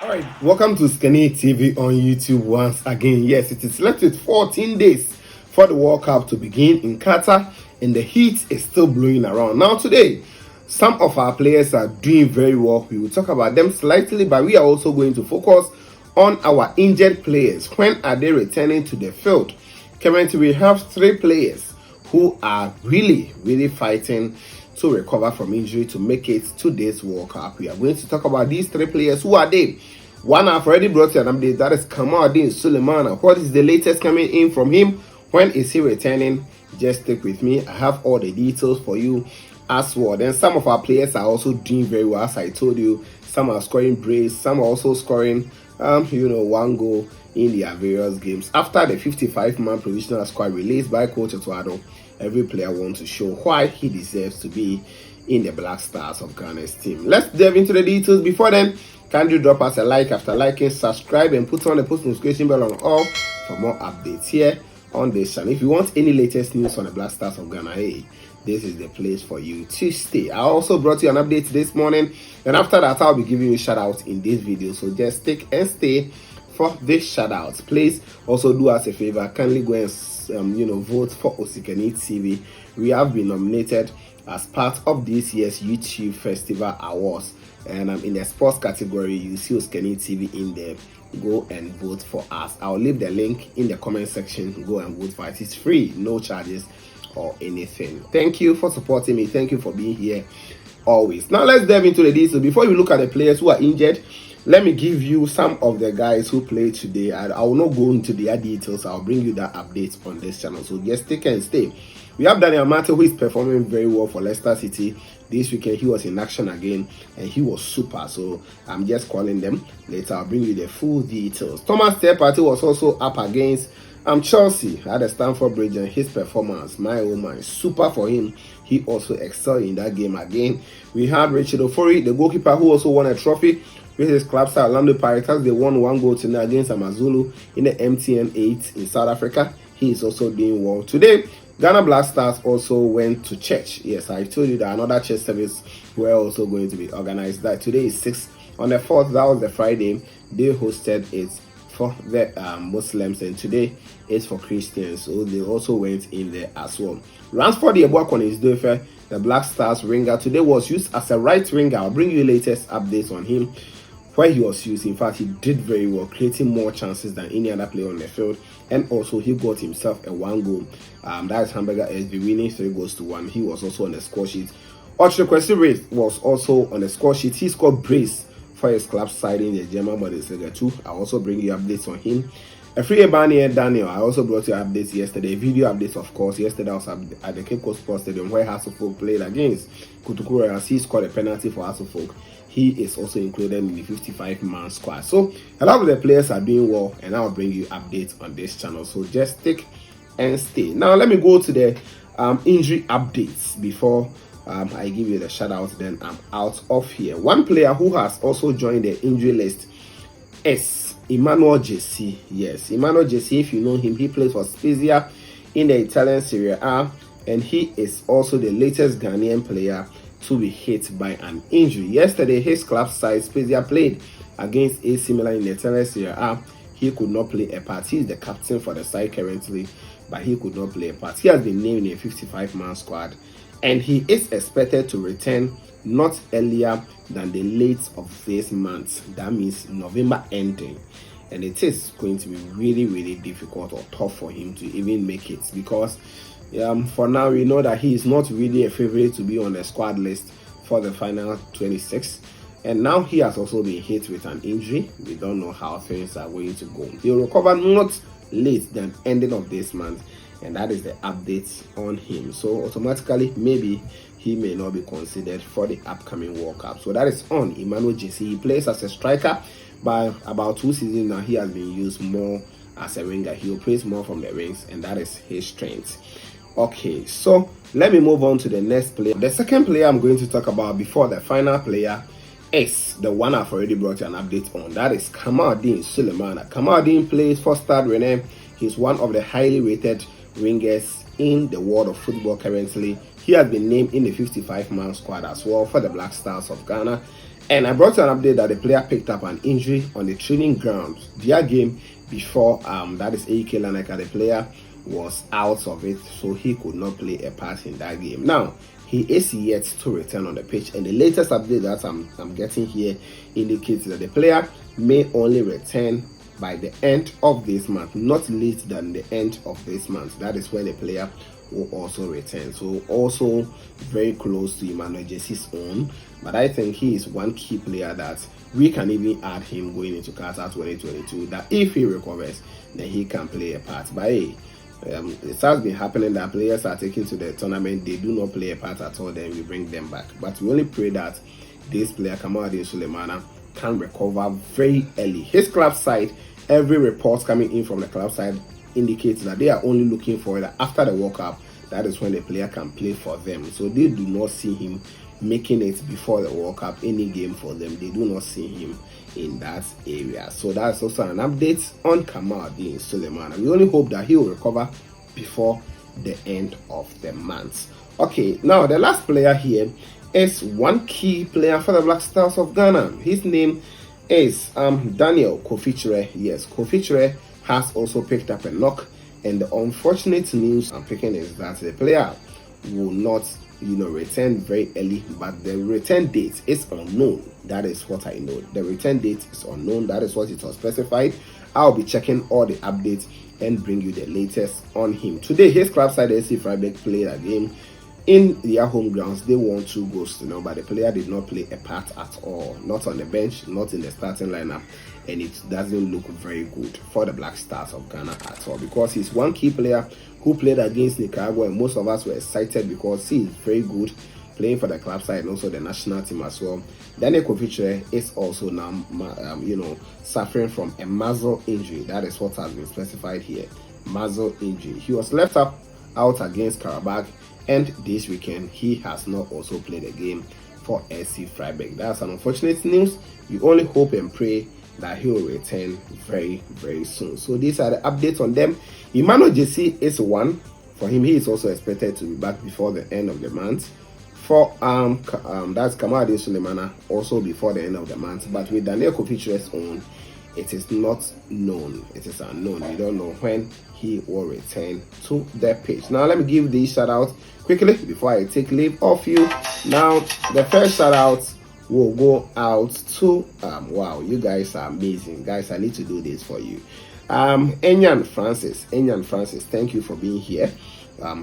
Alright, welcome to Skinny TV on YouTube once again. Yes, it is left with 14 days for the World Cup to begin in Qatar, and the heat is still blowing around. Now, today, some of our players are doing very well. We will talk about them slightly, but we are also going to focus on our injured players. When are they returning to the field? Currently, we have 3 players who are really fighting to recover from injury to make it to this World Cup. We are going to talk about these 3 players. Who are they? One I've already brought you an update. That is Sulley Muntari. What is the latest coming in from him? When is he returning? Just stick with me. I have all the details for you as well. Then some of our players are also doing very well. As I told you, some are scoring brace, some are also scoring one goal in their various games. After the 55-man provisional squad released by coach Addo, every player wants to show why he deserves to be in the Black Stars of Ghana's team. Let's delve into the details. Before then, kindly drop us a like after liking, subscribe, and put on the post notification bell on all for more updates here on this channel. If you want any latest news on the Black Stars of Ghana, hey, this is the place for you to stay. I also brought you an update this morning, and after that, I'll be giving you a shout out in this video. So just stick and stay for this shout out. Please also do us a favor, kindly go and vote for Osikani TV. We have been nominated as part of this year's YouTube Festival Awards, and in the sports category, you see Osikani TV in there. Go and vote for us. I'll leave the link in the comment section. Go and vote for it. It's free, no charges or anything. Thank you for supporting me. Thank you for being here always. Now let's dive into the details. Before we look at the players who are injured, let me give you some of the guys who played today. I will not go into their details. I'll bring you that update on this channel. So just stick and stay. We have Daniel Mate, who is performing very well for Leicester City. This weekend he was in action again and he was super. So I'm just calling them. Later I'll bring you the full details. Thomas Partey was also up against Chelsea at the Stamford Bridge, and his performance, my oh my, super for him. He also excelled in that game again. We had Richard Ofori, the goalkeeper, who also won a trophy with his club side Orlando Pirates. They won 1 goal tonight against Amazulu in the MTN 8 in South Africa. He is also doing well. Today, Ghana Black Stars also went to church. Yes, I told you that another church service were also going to be organized. That today is 6th. On the 4th, that was the Friday, they hosted it for the Muslims, and today is for Christians, so they also went in there as well. Ransford Yeboah on his day, the Black Stars winger, today was used as a right winger. I'll bring you latest updates on him. Where he was used, in fact, he did very well, creating more chances than any other player on the field, and also he got himself a 1 goal. That is Hamburger SB winning 3-1. He was also on the score sheet. Otto was also on the score sheet. He scored brace for his club side in the German Bundesliga too. I also bring you updates on him. Emmanuel Daniel, I also brought you updates yesterday, video updates of course. Yesterday I was at the Cape Coast Sports Stadium where Hasselfolk played against Kutukura, as he scored a penalty for Hasselfolk. He is also included in the 55-man squad. So a lot of the players are doing well, and I'll bring you updates on this channel. So just stick and stay. Now let me go to the injury updates before I give you the shout out, then I'm out of here. One player who has also joined the injury list is Emmanuel Jesse. Yes, Emmanuel Jesse, if you know him, he plays for Spezia in the Italian Serie A, and he is also the latest Ghanaian player to be hit by an injury. Yesterday, his club side Spezia played against AC Milan in the Italian Serie A. He could not play a part. He is the captain for the side currently, but he could not play a part. He has been named in a 55-man squad, and he is expected to return not earlier than the late of this month. That means November ending, and it is going to be really difficult or tough for him to even make it, because for now we know that he is not really a favorite to be on the squad list for the final 26, and now he has also been hit with an injury. We don't know how things are going to go. He'll recover not late than ending of this month, and that is the update on him. So automatically maybe he may not be considered for the upcoming World Cup. So that is on Emmanuel Jesse. He plays as a striker, but about 2 seasons now he has been used more as a winger. He plays more from the wings, and that is his strength. Okay, so let me move on to the next player. The second player I'm going to talk about before the final player is the one I've already brought you an update on. That is Sulley Muntari. Kamaldeen plays for Stade Rennais. He's one of the highly rated wingers in the world of football currently. He has been named in the 55-man squad as well for the Black Stars of Ghana. And I brought you an update that the player picked up an injury on the training ground. Their game before, that is Emmanuel Emenike, the player was out of it, so he could not play a part in that game. Now, he is yet to return on the pitch, and the latest update that I'm getting here indicates that the player may only return by the end of this month, not later than the end of this month. That is when the player will also return. So also very close to Emmanuel Jesse's own, but I think he is one key player that we can even add him going into Qatar 2022, that if he recovers, then he can play a part. But hey, it has been happening that players are taken to the tournament, they do not play a part at all, then we bring them back. But we only pray that this player, Kamaldeen Sulemana, can recover very early. His club side, every report coming in from the club side indicates that they are only looking for that after the World Cup, that is when the player can play for them. So they do not see him making it before the World Cup, any game for them. They do not see him in that area. So that's also an update on Kamaldeen Sulemana. We only hope that he will recover before the end of the month. Okay, now the last player here is one key player for the Black Stars of Ghana. His name is Daniel Kofi. Yes, Kofi has also picked up a knock, and the unfortunate news I'm picking is that the player will not return very early, but the return date is unknown. That is what I know. The return date is unknown. That is what it was specified. I'll be checking all the updates and bring you the latest on him. Today, his club side SC Freiburg played a game in their home grounds. They won 2 goals to nil, but the player did not play a part at all. Not on the bench, not in the starting lineup, and it doesn't look very good for the Black Stars of Ghana at all, because he's one key player who played against Nicaragua, and most of us were excited because he is very good playing for the club side and also the national team as well. Daniel Kofi is also now suffering from a muscle injury. That is what has been specified here, muscle injury. He was left out against Karabakh, and this weekend he has not also played a game for SC Freiburg. That's an unfortunate news. We only hope and pray that he will return very, very soon. So these are the updates on them. Emmanuel Jesse is one. For him, he is also expected to be back before the end of the month. For that's Kamaldeen Sulemana, also before the end of the month. But with Daniel Kofi's own, it is not known. It is unknown. We don't know when he will return to the pitch. Now let me give these shout outs quickly before I take leave of you. Now the first shout out will go out to wow, you guys are amazing. Guys, I need to do this for you. Enyan Francis, thank you for being here.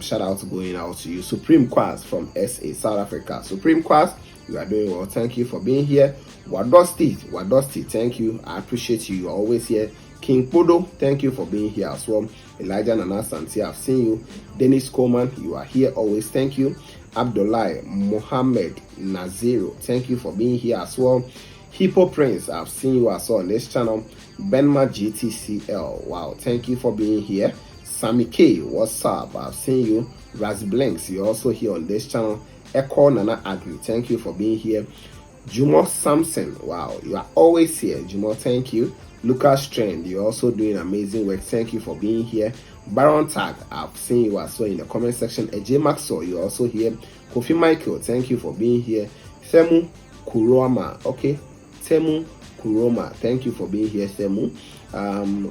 Shout out going out to you. Supreme Quas from SA South Africa. Supreme Quas, you are doing well. Thank you for being here. Wadosti, thank you. I appreciate you. You are always here. King Podo, thank you for being here as well. Elijah Nana Santi, I've seen you. Dennis Coleman, you are here always. Thank you. Abdullah Mohammed Naziro, thank you for being here as well. Hippo Prince, I've seen you as well on this channel. Benma GTCL, wow, thank you for being here. Sammy K, what's up? I've seen you. Raz Blanks, you're also here on this channel. Echo Nana Agri, thank you for being here. Jumo Samson, wow, you are always here. Jumo, thank you. Lucas Trend, you're also doing amazing work. Thank you for being here. Baron Tag, I've seen you as well in the comment section. AJ Maxwell, you're also here. Kofi Michael, thank you for being here. Themu Kuroma, okay. Themu Kuroma, thank you for being here, Themu.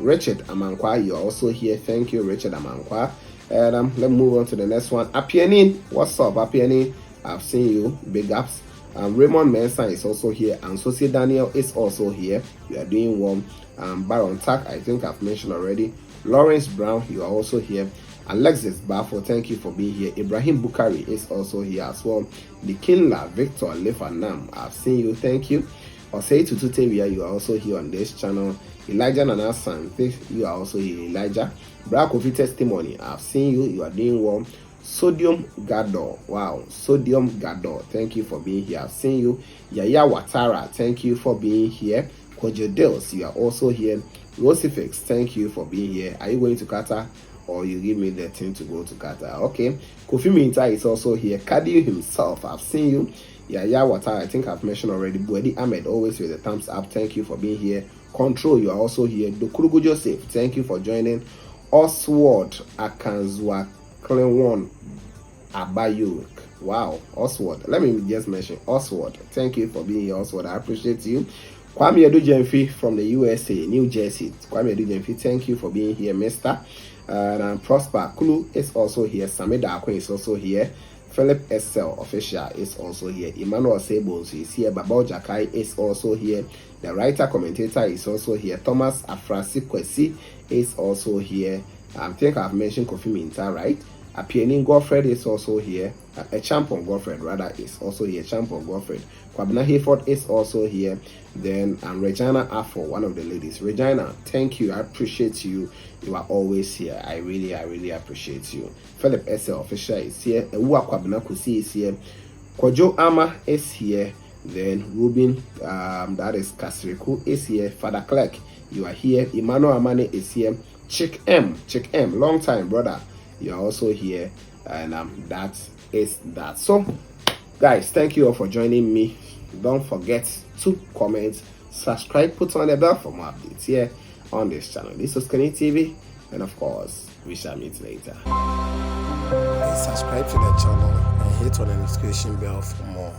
Richard Amankwa, you're also here. Thank you, Richard Amankwa. And let's move on to the next one. Apianin, what's up, Apianin? I've seen you. Big ups. Raymond Mensah is also here, and Sosie Daniel is also here. We are doing well. Baron Tak, I think I've mentioned already. Lawrence Brown, you are also here. Alexis Bafo, thank you for being here. Ibrahim Bukari is also here as well. Dikinla Victor Lefanam, I've seen you. Thank you. Osei Tututevia, you are also here on this channel. Elijah Nana Sante, you are also here. Elijah Bra Kofi Testimony, I've seen you. You are doing well. Sodium Gador, wow, Sodium Gador, thank you for being here. I've seen you. Yaya Watara, thank you for being here. Kojo Dils, you are also here. Rosifix, thank you for being here. Are you going to Qatar, or you give me the thing to go to Qatar? Okay. Kofi Minta is also here. Kadi himself, I've seen you. Yaya Watara, I think I've mentioned already. Buedi Ahmed, always with the thumbs up, thank you for being here. Control, you are also here. Dokurugu Joseph, thank you for joining. Oswald Akanzwa Clean One Abayuk, Wow, Oswald. Let me just mention Oswald. Thank you for being here, Oswald. I appreciate you. Kwame Addo from the USA, New Jersey. Kwame Addo, thank you for being here, Mister. And Prosper Kulu is also here. Sameda Akwe is also here. Philip SL official is also here. Emmanuel Emenike is here. Babao Jakai is also here. The writer commentator is also here. Thomas Afrasi Kwesi is also here. I think I've mentioned Kofi Minta, right? A pianing Godfred is also here. A champion Godfred rather is also here. Champion Godfred. Kwabena Hayford is also here. Then Regina Afo, one of the ladies. Regina, thank you. I appreciate you. You are always here. I really appreciate you. Philip SL official is here. Ewa Kwabena Kusi is here. Kojo Ama is here. Then Ruben, that is Kasriku, is here. Father Clark, you are here. Emmanuel Amane is here. Chick M, long time brother. You are also here, and that is that. So, guys, thank you all for joining me. Don't forget to comment, subscribe, put on the bell for more updates here on this channel. This is Kenny TV, and of course, we shall meet later. Please subscribe to the channel and hit on the notification bell for more.